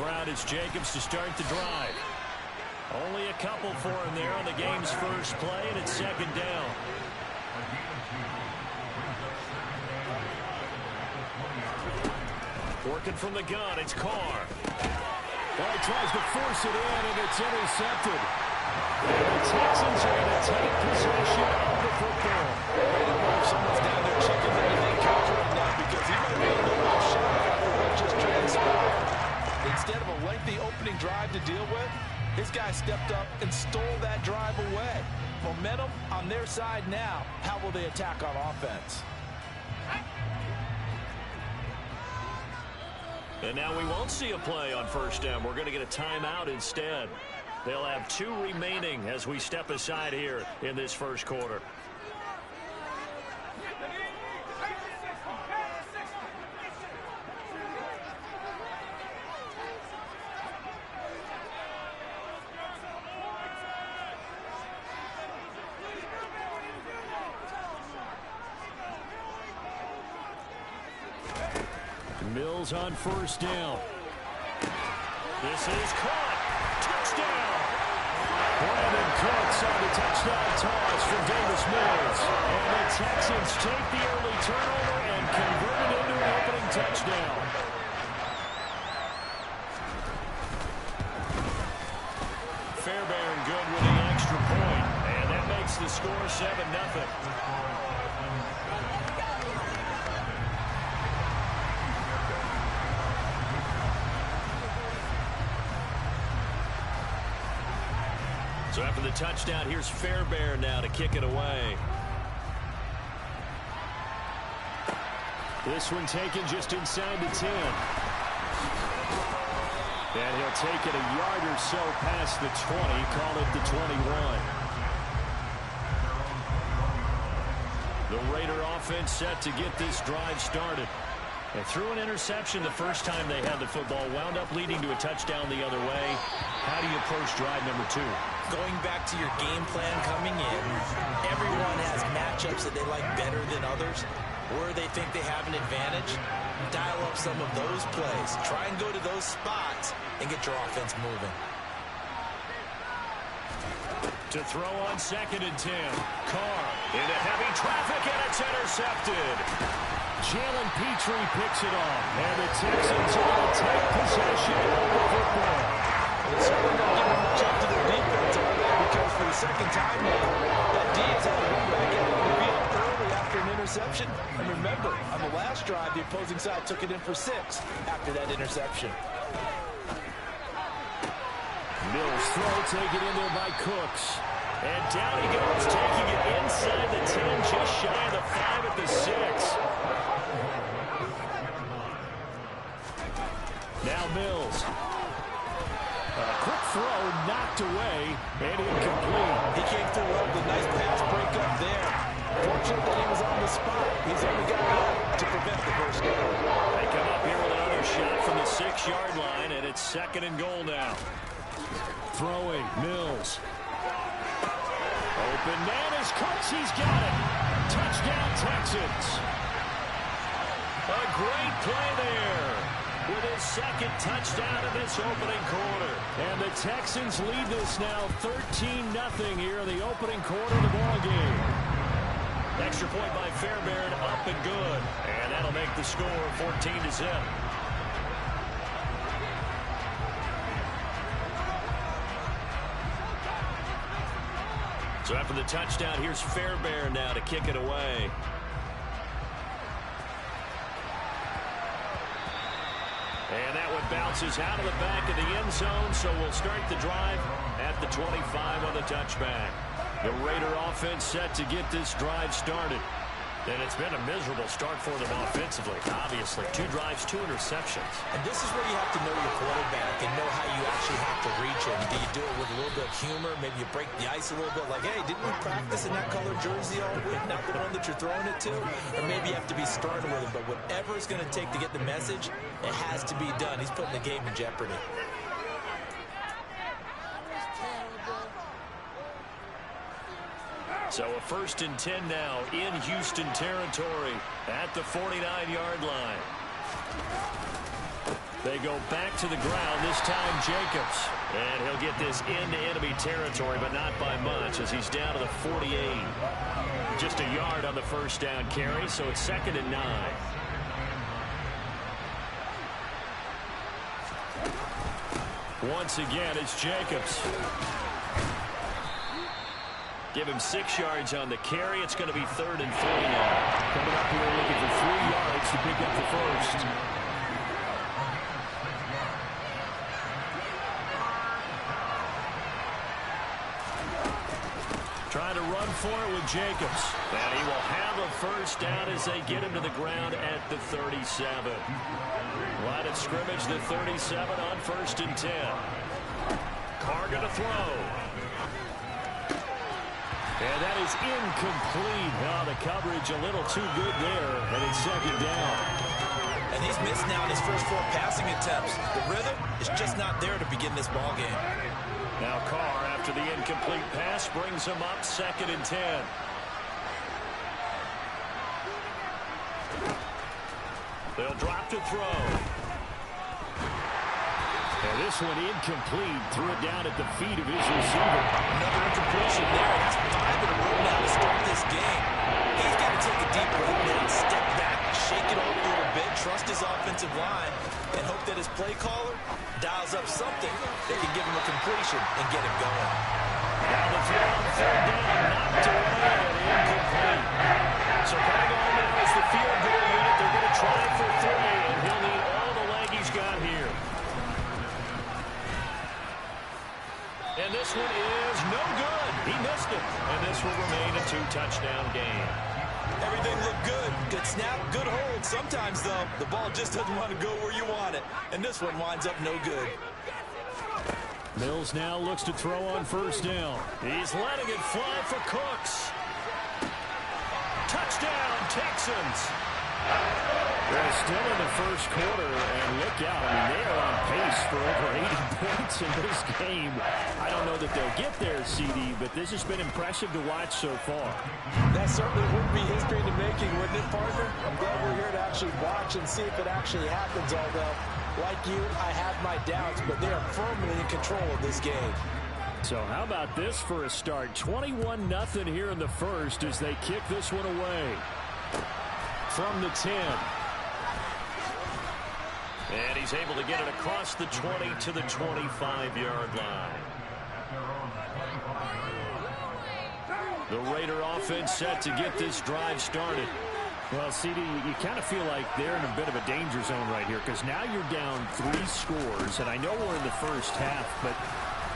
ground. It's Jacobs to start the drive. Only a couple for him there on the game's first play, and it's second down. Working from the gun, it's Carr. Well, he tries to force it in, and it's intercepted. And the Texans are going to take possession of the football. If someone's down there checking anything coach right now because he might be a little shocked after what just transpired. Instead of a lengthy opening drive to deal with, this guy stepped up and stole that drive away. Momentum on their side now. How will they attack on offense? And now we won't see a play on first down. We're going to get a timeout instead. They'll have 2 remaining as we step aside here in this first quarter. Mills on first down. This is caught. Touchdown. Brandon Cooks on the touchdown toss from Davis Mills. And the Texans take the early turnover and convert it into an opening touchdown. Fairbairn good with the extra point. And that makes the score 7-0. So after the touchdown, here's Fairbairn now to kick it away. This one taken just inside the 10. And he'll take it a yard or so past the 20, call it the 21. The Raider offense set to get this drive started. They threw an interception the first time they had the football, wound up leading to a touchdown the other way. How do you approach drive number 2? Going back to your game plan coming in, everyone has matchups that they like better than others, where they think they have an advantage. Dial up some of those plays. Try and go to those spots and get your offense moving. To throw on 2nd and 10. Carr into heavy traffic, and it's intercepted. Jalen Petrie picks it off, and the Texans are going to take possession of the football. It's certainly not giving much up to their defense, are they? Because for the second time now, that D has had to run back out on the field early after an interception. And remember, on the last drive, the opposing side took it in for 6 after that interception. Mills throw taken in there by Cooks. And down he goes, taking it inside the 10, just shy of the 5 at the 6. Now Mills. A quick throw knocked away and incomplete. He came through well with a nice pass breakup there. Fortunate that he was on the spot. He's only got enough to prevent the first down. They come up here with another shot from the 6-yard line, and it's 2nd and goal now. Throwing, Mills. Open man is Cooks. He's got it. Touchdown, Texans. A great play there with his 2nd touchdown of this opening quarter. And the Texans lead this now 13-0 here in the opening quarter of the ball game. Extra point by Fairbairn, up and good. And that'll make the score 14-0. So after the touchdown, here's Fairbairn now to kick it away. And that one bounces out of the back of the end zone, so we'll start the drive at the 25 on the touchback. The Raider offense set to get this drive started. And it's been a miserable start for them offensively, obviously. 2 drives, 2 interceptions. And this is where you have to know your quarterback and know how you actually have to reach him. Do you do it with a little bit of humor? Maybe you break the ice a little bit, like, hey, didn't we practice in that color jersey all week? Not the one that you're throwing it to? Or maybe you have to be stern with him. But whatever it's going to take to get the message, it has to be done. He's putting the game in jeopardy. So a 1st and 10 now in Houston territory at the 49-yard line. They go back to the ground, this time Jacobs. And he'll get this into enemy territory, but not by much as he's down to the 48. Just a yard on the first down carry, so it's 2nd and 9. Once again, it's Jacobs. Give him 6 yards on the carry. It's going to be 3rd and 3 now. Coming up here looking for 3 yards to pick up the first. Trying to run for it with Jacobs. And he will have a first down as they get him to the ground at the 37. Line of scrimmage, the 37 on 1st and 10. Carr going to throw. And that is incomplete. Oh, the coverage a little too good there, and it's 2nd down. And he's missed now in his first 4 passing attempts. The rhythm is just not there to begin this ball game. Now Carr, after the incomplete pass, brings him up 2nd and 10. They'll drop to throw. And this one incomplete. Threw it down at the feet of his receiver. Another incompletion there. That's 5 in a row now to start this game. He's got to take a deep breath now, step back, shake it off a little bit, trust his offensive line, and hope that his play caller dials up something that can give him a completion and get him going. Now the throw on 3rd down, knocked away and incomplete. So coming on now is the field goal unit. They're going to try for 3, and he'll need all the leg he's got here. And this one is no good. He missed it. And this will remain a 2-touchdown game. Everything looked good. Good snap, good hold. Sometimes, though, the ball just doesn't want to go where you want it. And this one winds up no good. Mills now looks to throw on 1st down. He's letting it fly for Cooks. Touchdown, Texans. They're still in the first quarter, and look out. I mean, they are on pace for over 80 points in this game. I don't know that they'll get there, CD, but this has been impressive to watch so far. That certainly would be history in the making, wouldn't it, partner? I'm glad we're here to actually watch and see if it actually happens, although, like you, I have my doubts, but they are firmly in control of this game. So how about this for a start? 21-0 here in the first as they kick this one away. From the 10. And he's able to get it across the 20 to the 25-yard line. The Raider offense set to get this drive started. Well, CD, you kind of feel like they're in a bit of a danger zone right here because now you're down 3 scores, and I know we're in the first half, but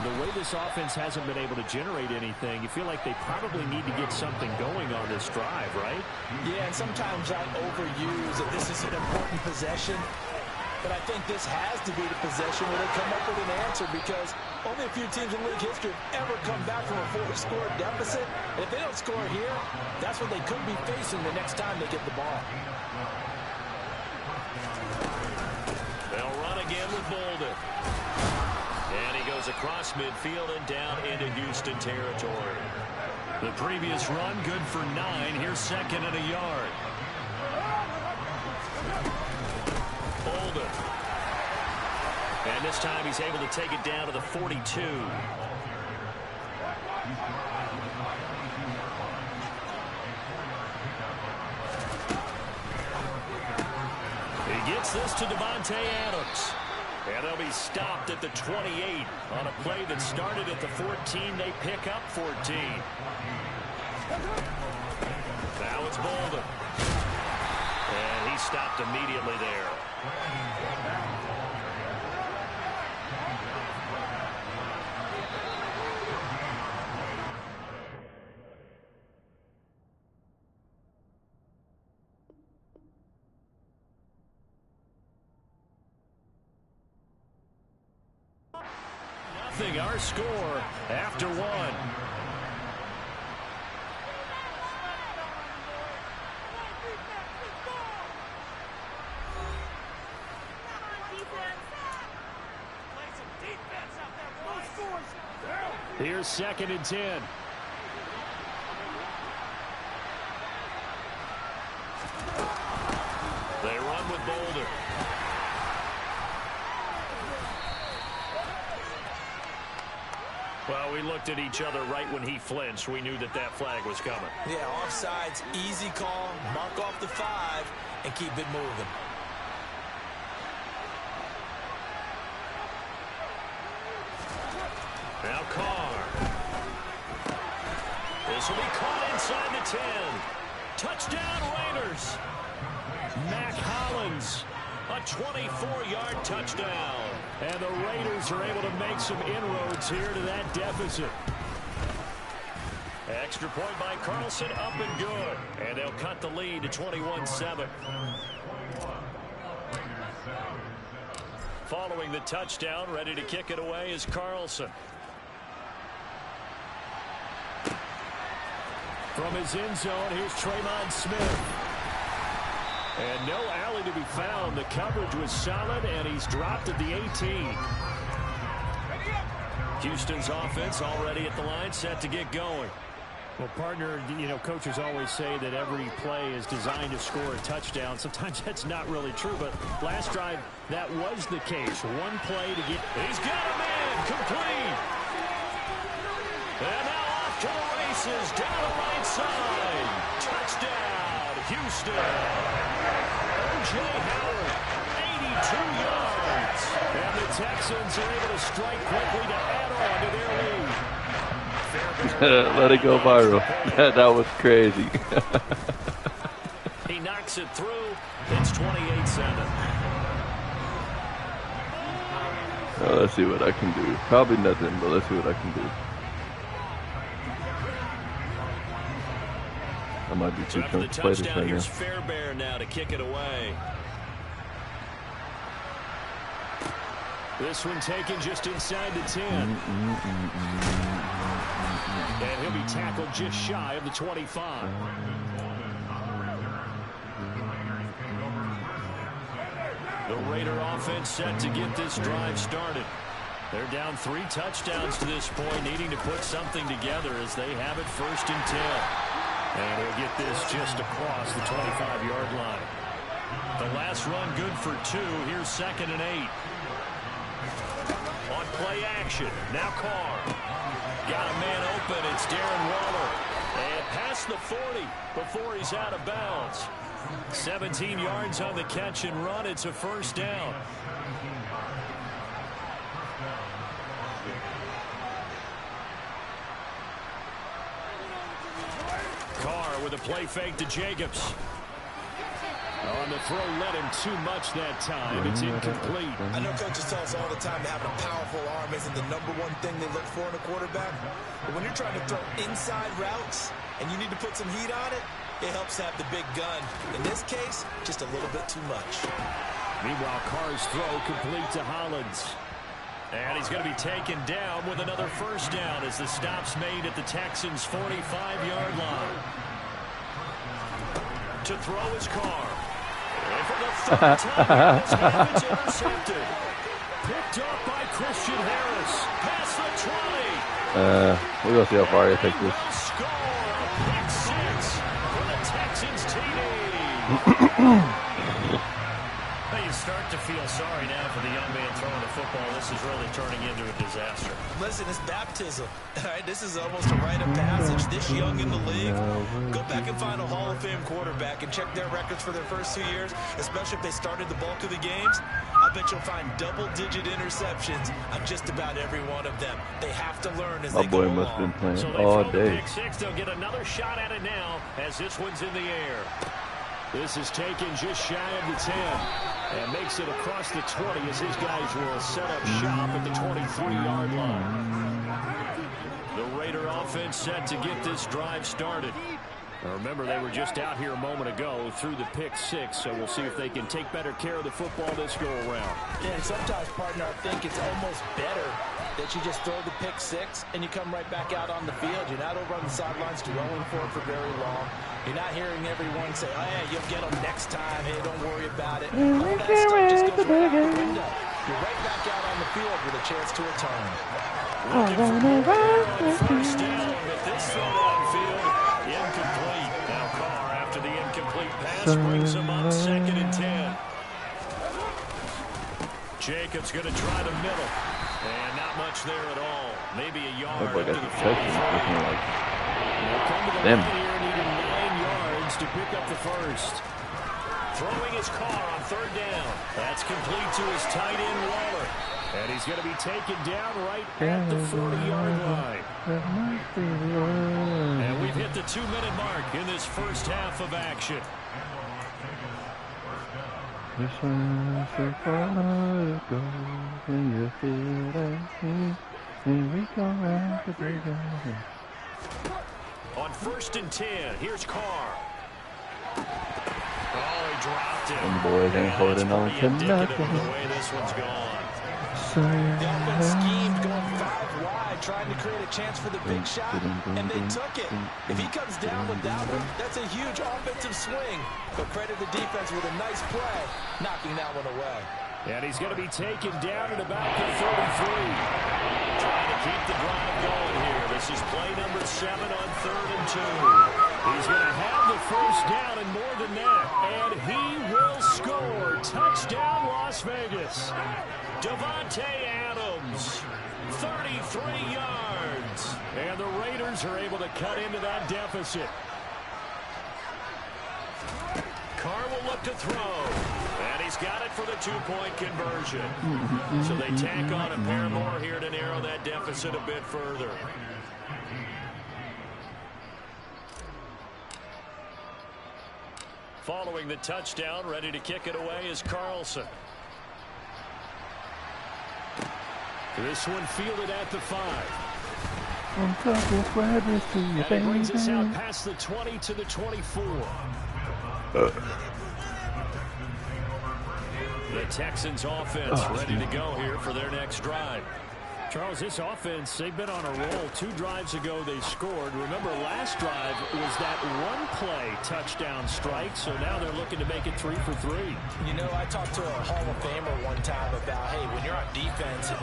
the way this offense hasn't been able to generate anything, you feel like they probably need to get something going on this drive, right? Yeah, and sometimes I overuse that this is an important possession, but I think this has to be the possession where they come up with an answer because only a few teams in league history have ever come back from a 4-score deficit. And if they don't score here, that's what they could be facing the next time they get the ball. They'll run again with Bolden. And he goes across midfield and down into Houston territory. The previous run good for 9. Here's 2nd and a yard. Bolden. And this time he's able to take it down to the 42. He gets this to Devontae Adams. And they'll be stopped at the 28 on a play that started at the 14. They pick up 14. Now it's Bolden. And he stopped immediately there. Our score after 1. Here's 2nd and 10. They run with Bolden. Well, we looked at each other right when he flinched. We knew that that flag was coming. Yeah, offsides, easy call. Mark off the 5 and keep it moving. Now Carr. This will be caught inside the 10. Touchdown Raiders. Mac Hollins, a 24-yard touchdown. And the Raiders are able to make some inroads here to that deficit. Extra point by Carlson, up and good. And they'll cut the lead to 21-7. Following the touchdown, ready to kick it away is Carlson. From his end zone, here's Traymon Smith. And no alley to be found. The coverage was solid, and he's dropped at the 18. Houston's offense already at the line, set to get going. Well, partner, you know, coaches always say that every play is designed to score a touchdown. Sometimes that's not really true, but last drive, that was the case. One play to get... He's got a man complete. And now off to the races, down the right side. Touchdown, Houston. O.J. Howard, 82 yards. And the Texans are able to strike quickly to add on to their lead. Let it go viral. That was crazy. He knocks it through. It's 28-7. Let's see what I can do. Probably nothing, but let's see what I can do. I might be too drunk to play this right now. Here's Fairbairn now to kick it away. This one taken just inside the 10. And he'll be tackled just shy of the 25. The Raider offense set to get this drive started. They're down 3 touchdowns to this point, needing to put something together as they have it 1st and 10. And he'll get this just across the 25-yard line. The last run good for 2. Here's 2nd and 8. On play action. Now Carr. Got a man open. It's Darren Waller. And past the 40 before he's out of bounds. 17 yards on the catch and run. It's a 1st down. Carr with a play fake to Jacobs. On the throw, led him too much that time. It's incomplete. I know coaches tell us all the time that having a powerful arm isn't the #1 thing they look for in a quarterback. But when you're trying to throw inside routes and you need to put some heat on it, it helps have the big gun. In this case, just a little bit too much. Meanwhile, Carr's throw complete to Hollins. And he's going to be taken down with another 1st down as the stop's made at the Texans' 45-yard line. To throw is Carr. And for the 3rd time, this time it's intercepted. Picked up by Christian Harris. Past the 20. We're going to see how far I take this. Score. Pick 6 for the Texans TD. You start to feel sorry now for the young man throwing the football. This is really turning into a disaster. Listen, it's baptism. All right, this is almost a rite of passage. This young in the league, go back and find a Hall of Fame quarterback and check their records for their first 2 years, especially if they started the bulk of the games. I bet you'll find double-digit interceptions on just about every one of them. They have to learn as they go along. My boy must have been playing so all day. Pick 6. They'll get another shot at it now as this one's in the air. This is taken just shy of the 10 and makes it across the 20 as his guys will set up shop at the 23-yard line. The Raider offense set to get this drive started. Now remember, they were just out here a moment ago through the pick 6, so we'll see if they can take better care of the football this go around. Yeah, and sometimes, partner, I think it's almost better that you just throw the pick 6 and you come right back out on the field. You're not over on the sidelines dwelling for it for very long. You're not hearing everyone say, oh, yeah, you'll get them next time. Hey, don't worry about it. All that stuff just goes right out the window. You're right back out on the field with a chance to return. First down with this throw downfield. Incomplete. Now Carr, after the incomplete pass, brings him up 2nd and 10. Jacobs going to try the middle. And not much there at all. Maybe a yard That boy up to got the the Texans 43. looking like They'll come to the them. line here, needing 9 yards to pick up the first. Throwing his car on third down. That's complete to his tight end, Waller. And he's going to be taken down right at the 40-yard line. And we've hit the 2-minute mark in this first half of action. This one's so far to go when you feel that heat, and we go out to break down. On 1st and 10, here's Carr. Oh, he dropped it. Them boys ain't holding on to nothing. The way this one's gone. The offense schemed going 5 wide, trying to create a chance for the big shot, and they took it. If he comes down with that one, that's a huge offensive swing. But credit the defense with a nice play, knocking that one away. And he's going to be taken down at about the 33. Trying to keep the drive going here. This is play number 7 on 3rd and 2. He's going to have the first down and more than that. And he will score. Touchdown, Las Vegas. Devontae Adams, 33 yards. And the Raiders are able to cut into that deficit. Carr will look to throw. And he's got it for the 2-point conversion. So they tack on a pair more here to narrow that deficit a bit further. Following the touchdown, ready to kick it away is Carlson. This one fielded at the 5. And it brings us out past the 20 to the 24. The Texans offense ready to go here for their next drive. Charles, this offense, they've been on a roll. 2 drives ago they scored. Remember, last drive was that one-play touchdown strike, so now they're looking to make it 3 for 3. You know, I talked to a Hall of Famer one time about, hey, when you're on defense and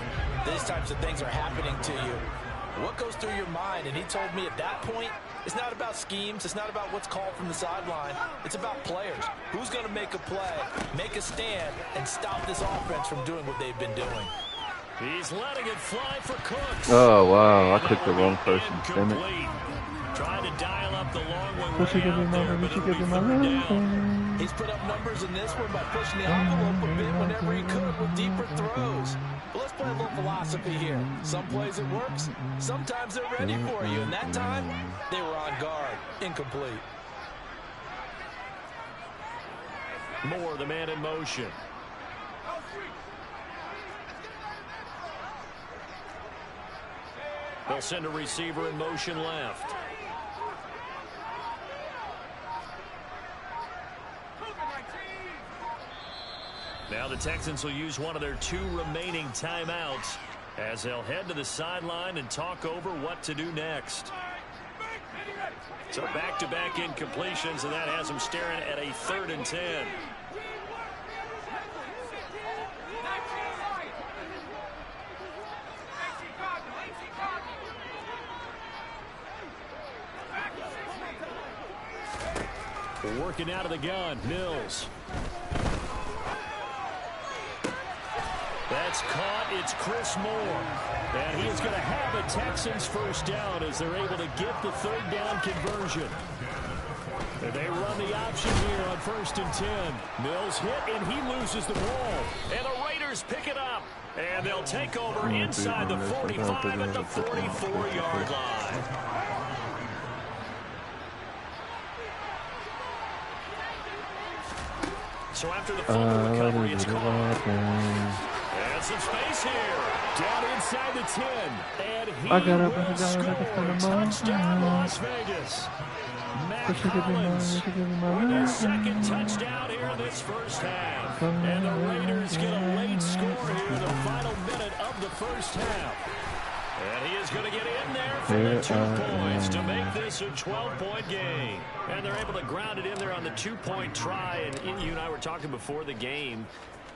these types of things are happening to you, what goes through your mind? And he told me at that point, it's not about schemes. It's not about what's called from the sideline. It's about players. Who's going to make a play, make a stand, and stop this offense from doing what they've been doing? He's letting it fly for Cooks. Oh, wow. I clicked the wrong person. Damn it. Trying to dial up the long one Push it, way out there, but it'll be third down. He's put up numbers in this one by pushing the envelope a bit whenever he could with deeper throws. But let's play a little philosophy here. Some plays it works. Sometimes they're ready for you. And that time, they were on guard. Incomplete. Moore, the man in motion. They'll send a receiver in motion left. Now the Texans will use one of their 2 remaining timeouts as they'll head to the sideline and talk over what to do next. So back-to-back incompletions, and that has them staring at a 3rd and 10. Working out of the gun, Mills. That's caught. It's Chris Moore. And he is going to have a Texans first down as they're able to get the 3rd down conversion. And they run the option here on 1st and 10. Mills hit, and he loses the ball. And the Raiders pick it up. And they'll take over inside the 45 at the 44-yard line. So after the fumble recovery, it's caught. And some space here. Down inside the 10. And he will score. Touchdown, Las Vegas. Matt Collins with his 2nd touchdown here in this first half. And the Raiders get a late score here in the final minute of the first half. And he is going to get in there for the 2 points to make this a 12-point game. And they're able to ground it in there on the 2-point try. And you and I were talking before the game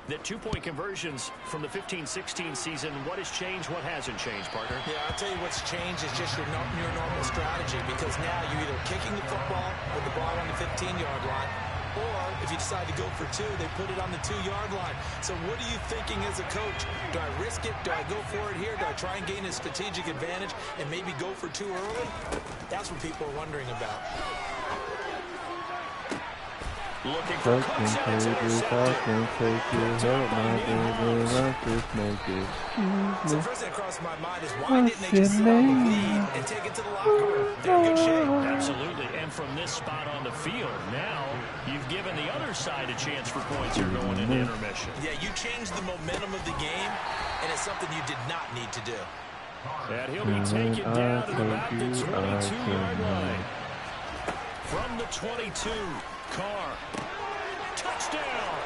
that 2-point conversions from the 15-16 season, what has changed, what hasn't changed, partner? Yeah, I'll tell you what's changed is just your normal strategy, because now you're either kicking the football with the ball on the 15-yard line, Or if you decide to go for two, they put it on the 2-yard line. So what are you thinking as a coach? Do I risk it? Do I go for it here? Do I try and gain a strategic advantage and maybe go for two early? That's what people are wondering about. Looking for Cooks, and it's intercepted. So first thing that crossed my mind is why didn't they just sit on the lead and take it to the locker room? They're in good shape. Absolutely. And from this spot on the field, now you've given the other side a chance for points here going into intermission. Yeah, you changed the momentum of the game, and it's something you did not need to do. And he'll be taken down to about the 22-yard line. From the 22, Carr. Touchdown!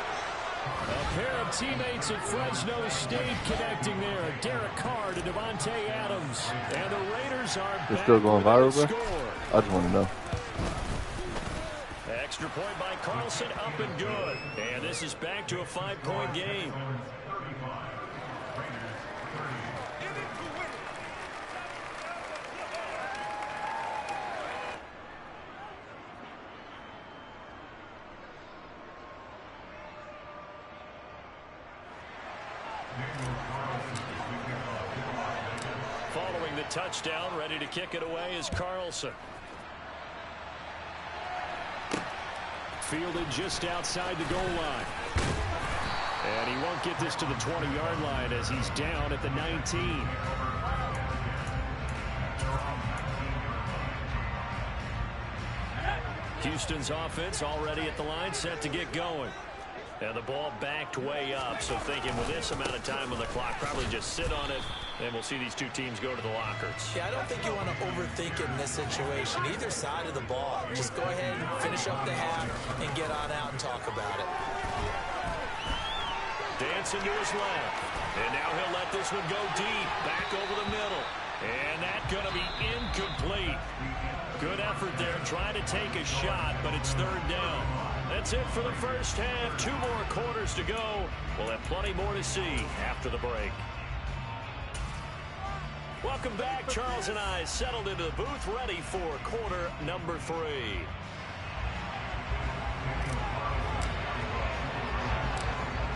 A pair of teammates at Fresno State connecting there. Derek Carr to Devontae Adams. And the Raiders are back still going viral, bro? score. I just want to know. Extra point by Carlson, up and good. And this is back to a 5-point game. Following the touchdown, ready to kick it away is Carlson. Fielded just outside the goal line. And he won't get this to the 20-yard line as he's down at the 19. Houston's offense already at the line, set to get going. And the ball backed way up, so thinking with this amount of time on the clock, probably just sit on it, and we'll see these two teams go to the lockers. Yeah, I don't think you want to overthink it in this situation. Either side of the ball. Just go ahead and finish up the half and get on out and talk about it. Dancing to his left. And now he'll let this one go deep, back over the middle. And that's going to be incomplete. Good effort there, trying to take a shot, but it's third down. That's it for the first half. 2 more quarters to go. We'll have plenty more to see after the break. Welcome back. Charles and I settled into the booth, ready for quarter number 3.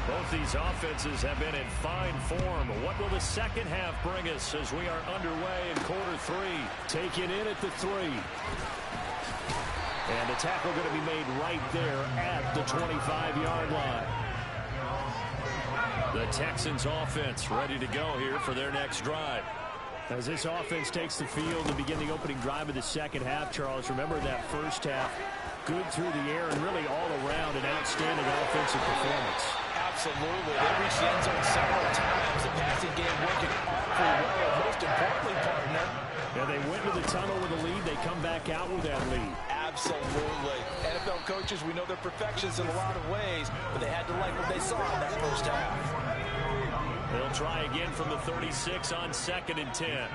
Both these offenses have been in fine form. What will the second half bring us as we are underway in quarter 3? Taken in at the 3. And the tackle going to be made right there at the 25-yard line. The Texans offense ready to go here for their next drive. As this offense takes the field to begin the opening drive of the second half, Charles, remember that first half, good through the air and really all around an outstanding offensive performance. Absolutely. They reached the end zone several times. The passing game working awfully well. Most importantly, partner. Yeah, they went to the tunnel with a lead. They come back out with that lead. Absolutely. NFL coaches, we know they're perfectionists in a lot of ways, but they had to like what they saw in that first half. They'll try again from the 36 on 2nd and 10.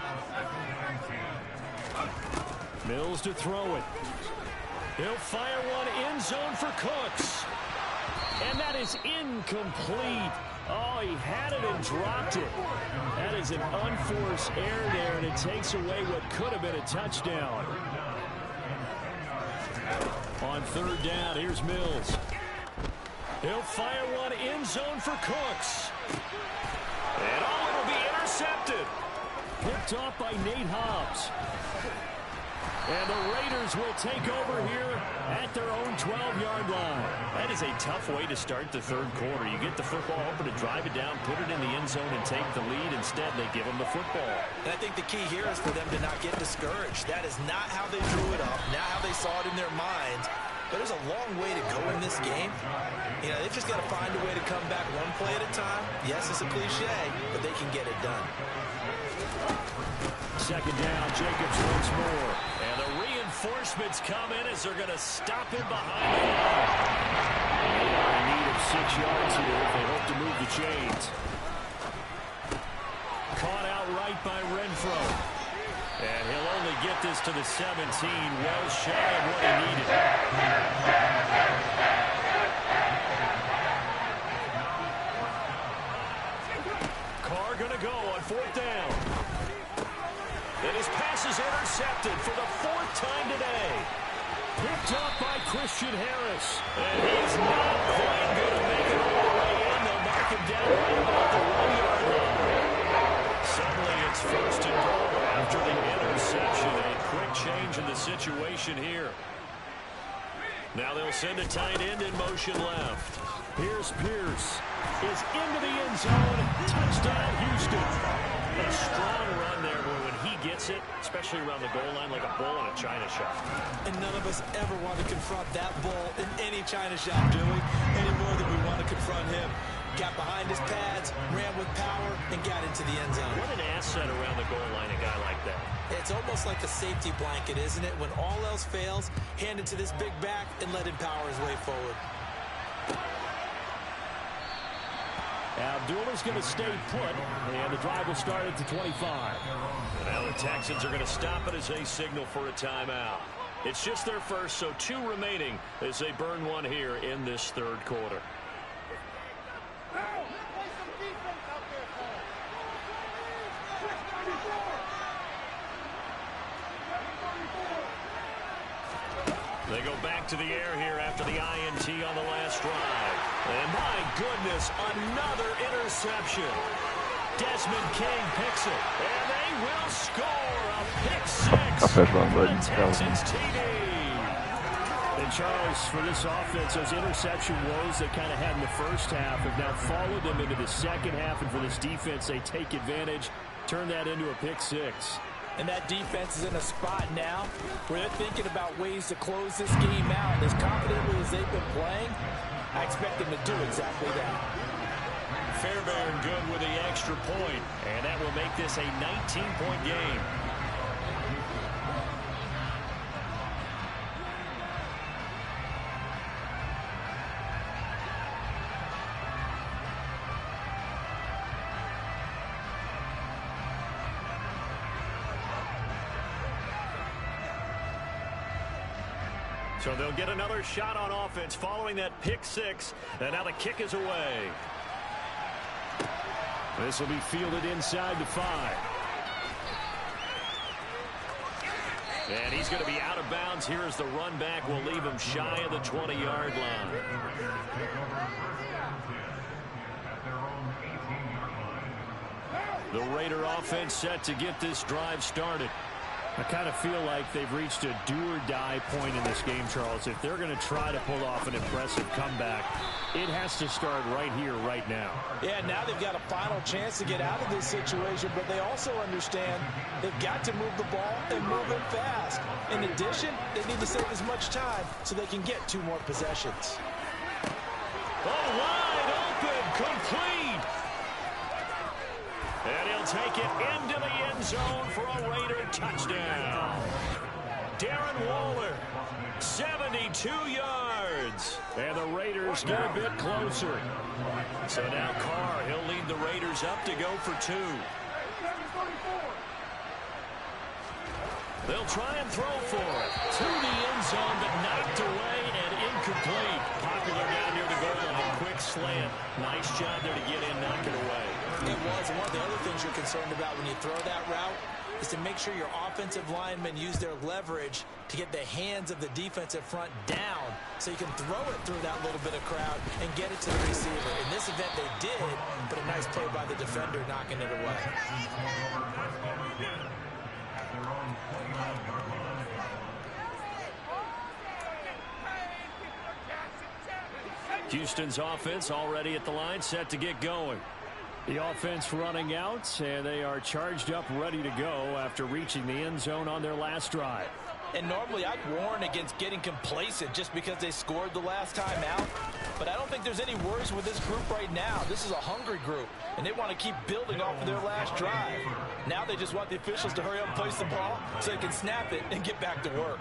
Mills to throw it. He'll fire one end zone for Cooks. And that is incomplete. Oh, he had it and dropped it. That is an unforced error there, and it takes away what could have been a touchdown. On third down, here's Mills. He'll fire one end zone for Cooks. And it'll be intercepted. Picked off by Nate Hobbs. And the Raiders will take over here at their own 12-yard line. That is a tough way to start the third quarter. You get the football open to drive it down, put it in the end zone, and take the lead. Instead, they give them the football. And I think the key here is for them to not get discouraged. That is not how they drew it up, not how they saw it in their minds. But there's a long way to go in this game. You know, they've just got to find a way to come back one play at a time. Yes, it's a cliche, but they can get it done. Second down, Jacobs once more. And the reinforcements come in as they're going to stop him behind the line. They are in need of 6 yards here if they hope to move the chains. Caught out right by Renfro. And he'll only get this to the 17, well shy of what he needed. Carr going to go on 4th down. And his pass is intercepted for the 4th time today. Picked up by Christian Harris. And he's not quite going to make it all the way in. They'll knock him down right about the 1-yard line. Suddenly it's first and goal after the interception. A quick change in the situation here. Now they'll send a tight end in motion left. Here's Pierce. Is into the end zone. Touchdown, Houston. A strong run there where when he gets it, especially around the goal line, like a bull in a china shop. And none of us ever want to confront that bull in any china shop, do we? Any more than we want to confront him. Got behind his pads, ran with power, and got into the end zone. What an asset around the goal line, a guy like that. It's almost like a safety blanket, isn't it? When all else fails, hand it to this big back and let him power his way forward. Abdullah's going to stay put, and the drive will start at the 25. And now the Texans are going to stop it as they signal for a timeout. It's just their first, so 2 remaining as they burn one here in this third quarter. They go back to the air here after the INT on the last drive. And my goodness, another interception. Desmond King picks it. And they will score a pick 6 for the Texans TD. And Charles, for this offense, those interception woes they kind of had in the first half have now followed them into the second half. And for this defense, they take advantage, turn that into a pick 6. And that defense is in a spot now where they're thinking about ways to close this game out. As confidently as they've been playing, I expect them to do exactly that. Fairbairn good with the extra point, and that will make this a 19-point game. So they'll get another shot on offense following that pick 6. And now the kick is away. This will be fielded inside the 5. And he's going to be out of bounds here as the run back will leave him shy of the 20-yard line. The Raider offense set to get this drive started. I kind of feel like they've reached a do-or-die point in this game, Charles. If they're going to try to pull off an impressive comeback, it has to start right here, right now. Yeah, now they've got a final chance to get out of this situation, but they also understand they've got to move the ball and move it fast. In addition, they need to save as much time so they can get 2 more possessions. Oh, wide open, complete. And he'll take it into the end zone for a Raider touchdown. Darren Waller, 72 yards. And the Raiders get a bit closer. So now Carr, he'll lead the Raiders up to go for 2. They'll try and throw for it. To the end zone, but knocked away and incomplete. Popular down near the goal line. Quick slant. Nice job there to get in, knock it away. It was. And one of the other things you're concerned about when you throw that route is to make sure your offensive linemen use their leverage to get the hands of the defensive front down so you can throw it through that little bit of crowd and get it to the receiver. In this event, they did, but a nice play by the defender knocking it away. Houston's offense already at the line, set to get going. The offense running out, and they are charged up, ready to go after reaching the end zone on their last drive. And normally I'd warn against getting complacent just because they scored the last time out. But I don't think there's any worries with this group right now. This is a hungry group, and they want to keep building off of their last drive. Now they just want the officials to hurry up and place the ball so they can snap it and get back to work.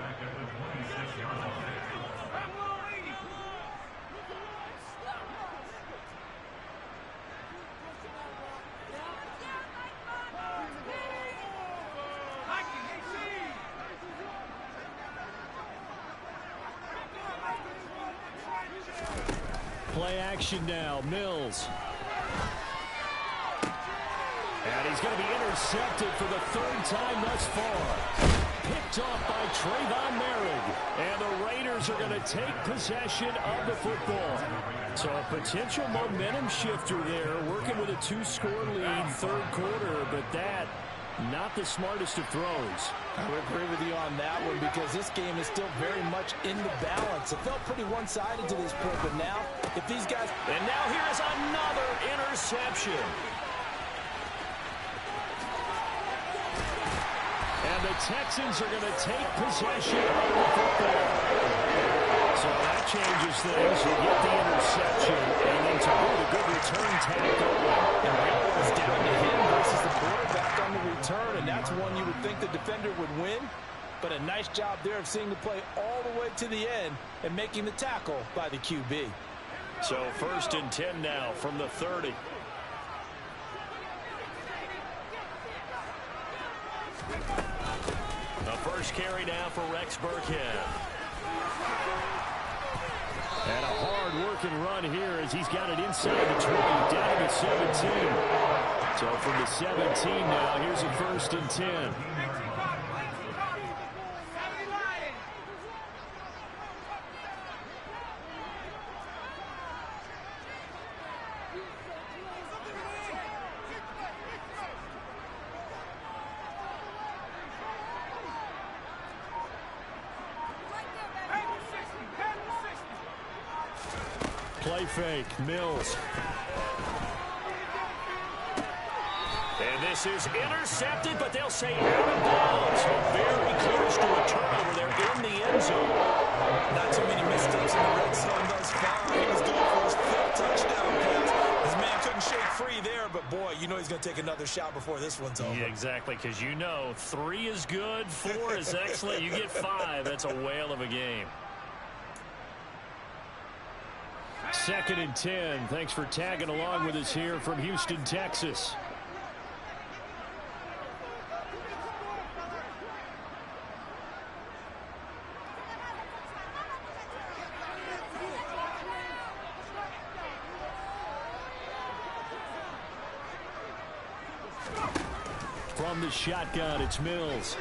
Play action now, Mills. And he's going to be intercepted for the 3rd time thus far. Pick picked off by Trayvon Merrick. And the Raiders are going to take possession of the football. So a potential momentum shifter there, working with a 2-score lead, third quarter, but that, not the smartest of throws. I would agree with you on that one because this game is still very much in the balance. It felt pretty one-sided to this point, but now, if these guys... And now here's another interception. And the Texans are going to take possession of the football. So that changes things. You get the interception, and then to put a good return tacked on. And really it was down to him versus the quarterback on the return, and that's one you would think the defender would win. But a nice job there of seeing the play all the way to the end and making the tackle by the QB. So 1st and 10 now from the 30. The first carry now for Rex Burkhead. And a hard-working run here as he's got it inside the 20, down to the 17. So from the 17 now, here's a 1st and 10. Play fake, Mills. And this is intercepted, but they'll say out of bounds. So very close to a turnover there in the end zone. Not too many mistakes in the red zone thus far. He was going for his 5th touchdown pass. His man couldn't shake free there, but boy, you know he's going to take another shot before this one's over. Yeah, exactly, because you know 3 is good, 4 is excellent. You get 5, that's a whale of a game. 2nd and 10. Thanks for tagging along with us here from Houston, Texas. From the shotgun, it's Mills.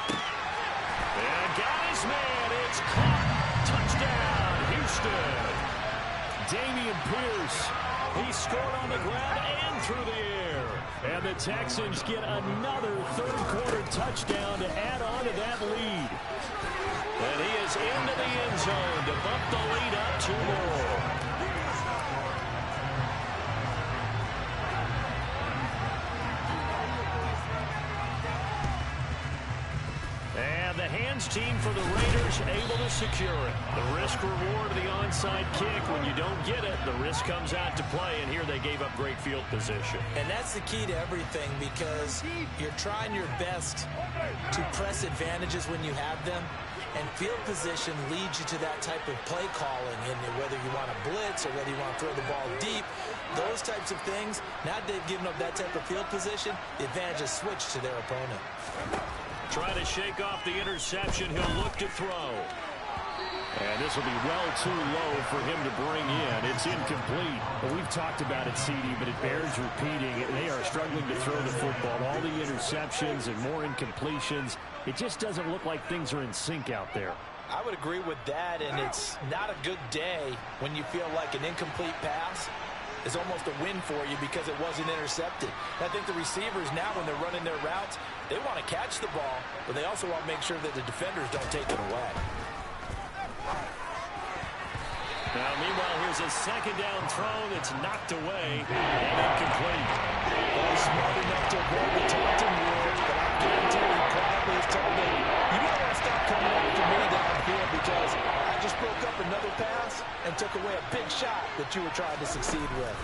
And got his man. It's caught. Touchdown, Houston. Damian Pierce. He scored on the ground and through the air. And the Texans get another third-quarter touchdown to add on to that lead. And he is into the end zone to bump the lead up 2 more. And the hands team for the Raiders able to secure it. The risk reward of the onside kick. When you don't get it, the risk comes out to play, and here they gave up great field position. And that's the key to everything because you're trying your best to press advantages when you have them, and field position leads you to that type of play calling, and whether you want to blitz or whether you want to throw the ball deep, those types of things. Now that they've given up that type of field position, the advantage is switched to their opponent. Trying to shake off the interception. He'll look to throw. And this will be well too low for him to bring in. It's incomplete. Well, we've talked about it, CD, but it bears repeating. They are struggling to throw the football. All the interceptions and more incompletions. It just doesn't look like things are in sync out there. I would agree with that, and it's not a good day when you feel like an incomplete pass is almost a win for you because it wasn't intercepted. I think the receivers now, when they're running their routes, they want to catch the ball, but they also want to make sure that the defenders don't take it away. Now, meanwhile, here's a second down throw that's knocked away and incomplete. Well, smart enough to avoid the taunting rule, but I guarantee he probably has told them, you might want to stop coming after me downfield because I just broke up another pass and took away a big shot that you were trying to succeed with.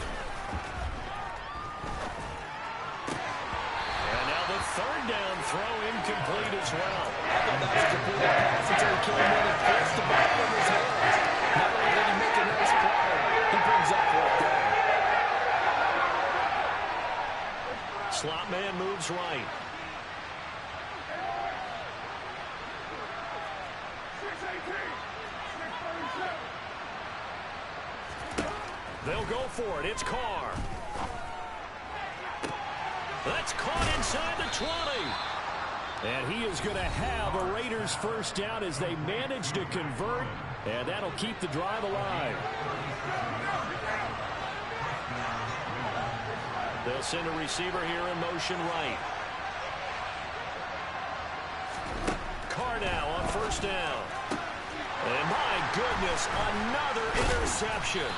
And now the third down throw incomplete as well. I thought that was a complete pass until he came in and forced the ball from his hands. Not only did he make a nice play, he brings up fourth down. Slot man moves right. They'll go for it. It's Carr. That's caught inside the 20. And he is going to have a Raiders first down as they manage to convert, and that'll keep the drive alive. They'll send a receiver here in motion right. Carr now on first down. And my goodness, another interception.